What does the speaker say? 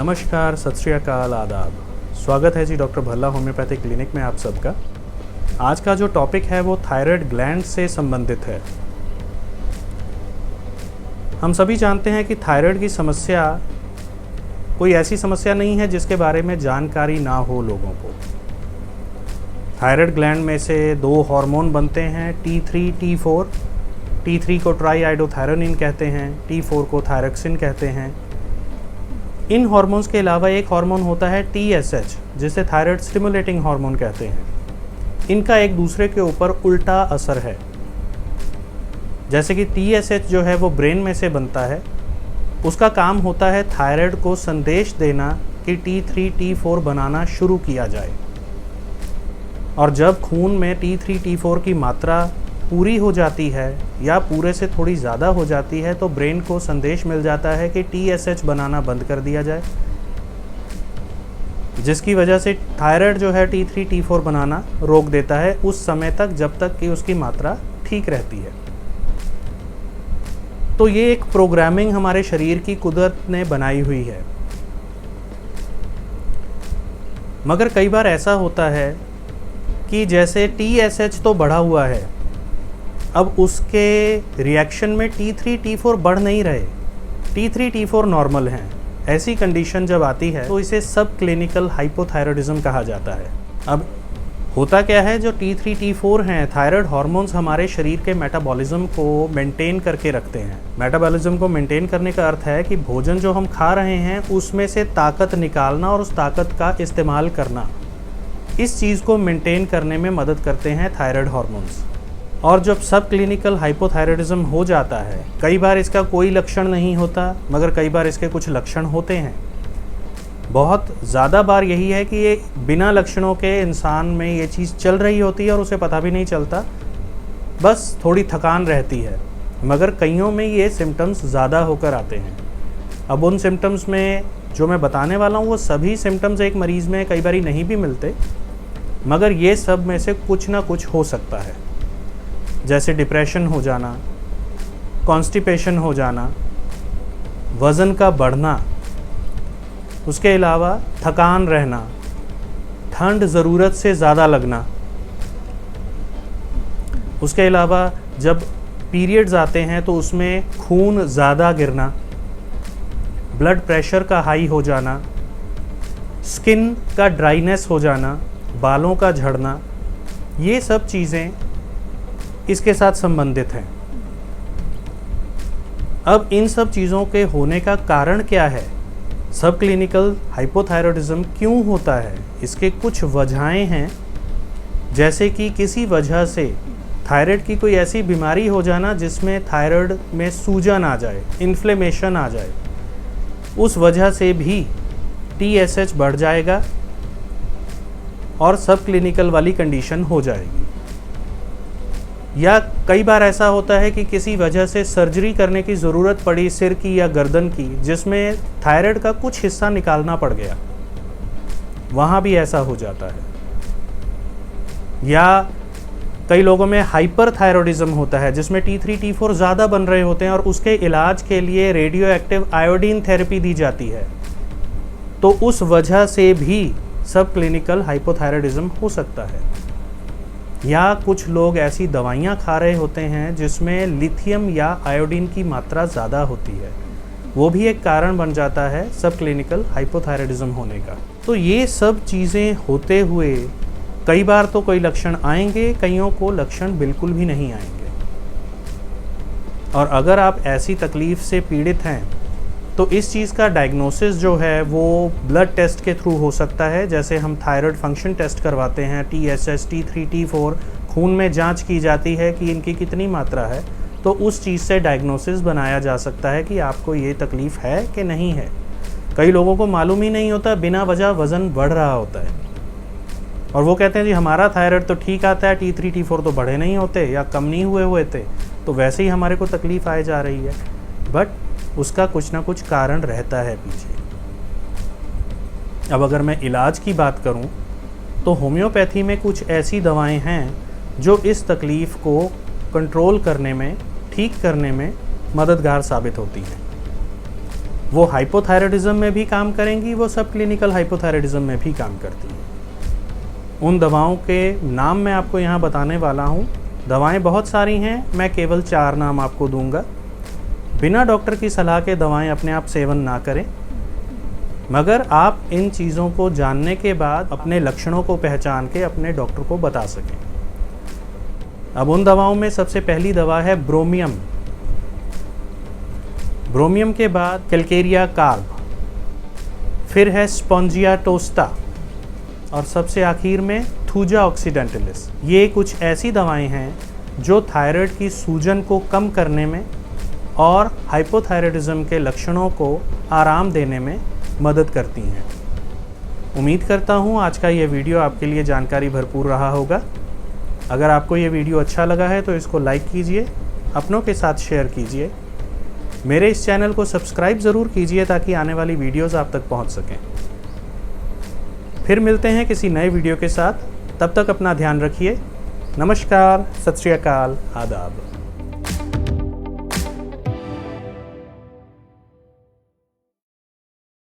नमस्कार, सत श्री अकाल, आदाब। स्वागत है जी डॉक्टर भल्ला होम्योपैथिक क्लिनिक में आप सबका। आज का जो टॉपिक है वो थायराइड ग्लैंड से संबंधित है। हम सभी जानते हैं कि थायराइड की समस्या कोई ऐसी समस्या नहीं है जिसके बारे में जानकारी ना हो लोगों को। थायराइड ग्लैंड में से दो हार्मोन बनते हैं, T3, T4। T3 को ट्राईआइडोथायरोनिन कहते हैं, T4 को थायरक्सिन कहते हैं। इन हार्मोन्स के अलावा एक हार्मोन होता है TSH, जिसे थायराइड स्टिमुलेटिंग हार्मोन कहते हैं। इनका एक दूसरे के ऊपर उल्टा असर है। जैसे कि TSH जो है वो ब्रेन में से बनता है, उसका काम होता है थायराइड को संदेश देना कि T3, T4 बनाना शुरू किया जाए। और जब खून में T3, T4 की मात्रा पूरी हो जाती है या पूरे से थोड़ी ज़्यादा हो जाती है तो ब्रेन को संदेश मिल जाता है कि TSH बनाना बंद कर दिया जाए, जिसकी वजह से थायराइड जो है T3, T4 बनाना रोक देता है उस समय तक जब तक कि उसकी मात्रा ठीक रहती है। तो ये एक प्रोग्रामिंग हमारे शरीर की कुदरत ने बनाई हुई है। मगर कई बार ऐसा होता है कि जैसे TSH तो बढ़ा हुआ है, अब उसके रिएक्शन में T3, T4 बढ़ नहीं रहे, T3, T4 नॉर्मल हैं। ऐसी कंडीशन जब आती है तो इसे सब क्लिनिकल हाइपोथायराइडिज्म कहा जाता है। अब होता क्या है, जो T3, T4 हैं, थायराइड हार्मोन्स हमारे शरीर के मेटाबॉलिज्म को मेंटेन करके रखते हैं। मेटाबॉलिज्म को मेंटेन करने का अर्थ है कि भोजन जो हम खा रहे हैं उसमें से ताकत निकालना और उस ताकत का इस्तेमाल करना, इस चीज़ को मेंटेन करने में मदद करते हैं थायराइड हार्मोन्स। और जब सब क्लिनिकल हाइपोथायराइडिज्म हो जाता है, कई बार इसका कोई लक्षण नहीं होता मगर कई बार इसके कुछ लक्षण होते हैं। बहुत ज़्यादा बार यही है कि ये बिना लक्षणों के इंसान में ये चीज़ चल रही होती है और उसे पता भी नहीं चलता, बस थोड़ी थकान रहती है। मगर कईयों में ये सिम्टम्स ज़्यादा होकर आते हैं। अब उन सिम्टम्स में जो मैं बताने वाला हूँ वो सभी सिम्टम्स एक मरीज़ में कई बार नहीं भी मिलते, मगर ये सब में से कुछ ना कुछ हो सकता है। जैसे डिप्रेशन हो जाना, कॉन्स्टिपेशन हो जाना, वज़न का बढ़ना, उसके अलावा थकान रहना, ठंड ज़रूरत से ज़्यादा लगना, उसके अलावा जब पीरियड्स आते हैं तो उसमें खून ज़्यादा गिरना, ब्लड प्रेशर का हाई हो जाना, स्किन का ड्राइनेस हो जाना, बालों का झड़ना, ये सब चीज़ें इसके साथ संबंधित हैं। अब इन सब चीज़ों के होने का कारण क्या है? सब क्लिनिकल हाइपोथायराइडिज्म क्यों होता है? इसके कुछ वजहें हैं, जैसे कि किसी वजह से थायराइड की कोई ऐसी बीमारी हो जाना जिसमें थायराइड में सूजन आ जाए, इन्फ्लेमेशन आ जाए, उस वजह से भी TSH बढ़ जाएगा और सब क्लिनिकल वाली कंडीशन हो जाएगी। या कई बार ऐसा होता है कि किसी वजह से सर्जरी करने की ज़रूरत पड़ी सिर की या गर्दन की, जिसमें थायराइड का कुछ हिस्सा निकालना पड़ गया, वहाँ भी ऐसा हो जाता है। या कई लोगों में हाइपरथायरॉयडिज्म होता है जिसमें T3, T4 ज़्यादा बन रहे होते हैं और उसके इलाज के लिए रेडियो एक्टिव आयोडीन थेरेपी दी जाती है, तो उस वजह से भी सब क्लिनिकल हाइपोथायराइडिज्म हो सकता है। या कुछ लोग ऐसी दवाइयाँ खा रहे होते हैं जिसमें लिथियम या आयोडीन की मात्रा ज़्यादा होती है, वो भी एक कारण बन जाता है सब क्लिनिकल हाइपोथायराइडिज्म होने का। तो ये सब चीज़ें होते हुए कई बार तो कोई लक्षण आएंगे, कईयों को लक्षण बिल्कुल भी नहीं आएंगे। और अगर आप ऐसी तकलीफ़ से पीड़ित हैं तो इस चीज़ का डायग्नोसिस जो है वो ब्लड टेस्ट के थ्रू हो सकता है। जैसे हम थायराइड फंक्शन टेस्ट करवाते हैं, TSH, T3, T4 खून में जांच की जाती है कि इनकी कितनी मात्रा है, तो उस चीज़ से डायग्नोसिस बनाया जा सकता है कि आपको ये तकलीफ़ है कि नहीं है। कई लोगों को मालूम ही नहीं होता, बिना वजह वज़न बढ़ रहा होता है और वो कहते हैं जी हमारा थायराइड तो ठीक आता है, T3, T4 तो बढ़े नहीं होते या कम नहीं हुए थे, तो वैसे ही हमारे को तकलीफ़ आए जा रही है। बट उसका कुछ ना कुछ कारण रहता है पीछे। अब अगर मैं इलाज की बात करूं तो होम्योपैथी में कुछ ऐसी दवाएं हैं जो इस तकलीफ़ को कंट्रोल करने में, ठीक करने में मददगार साबित होती हैं। वो हाइपोथायराइडिज्म में भी काम करेंगी, वो सब क्लिनिकल हाइपोथायराइडिज्म में भी काम करती हैं। उन दवाओं के नाम मैं आपको यहाँ बताने वाला हूँ। दवाएं बहुत सारी हैं, मैं केवल 4 नाम आपको दूंगा। बिना डॉक्टर की सलाह के दवाएं अपने आप सेवन ना करें, मगर आप इन चीज़ों को जानने के बाद अपने लक्षणों को पहचान के अपने डॉक्टर को बता सकें। अब उन दवाओं में सबसे पहली दवा है ब्रोमियम। ब्रोमियम के बाद कैलकेरिया कार्ब, फिर है स्पॉन्जिया टोस्टा और सबसे आखिर में थूजा ऑक्सीडेंटलिस। ये कुछ ऐसी दवाएं हैं जो थायराइड की सूजन को कम करने में और हाइपोथायराइडिज्म के लक्षणों को आराम देने में मदद करती हैं। उम्मीद करता हूँ आज का ये वीडियो आपके लिए जानकारी भरपूर रहा होगा। अगर आपको ये वीडियो अच्छा लगा है तो इसको लाइक कीजिए, अपनों के साथ शेयर कीजिए। मेरे इस चैनल को सब्सक्राइब ज़रूर कीजिए ताकि आने वाली वीडियोज़ आप तक पहुँच सकें। फिर मिलते हैं किसी नए वीडियो के साथ, तब तक अपना ध्यान रखिए। नमस्कार, सत श्री अकाल, आदाब।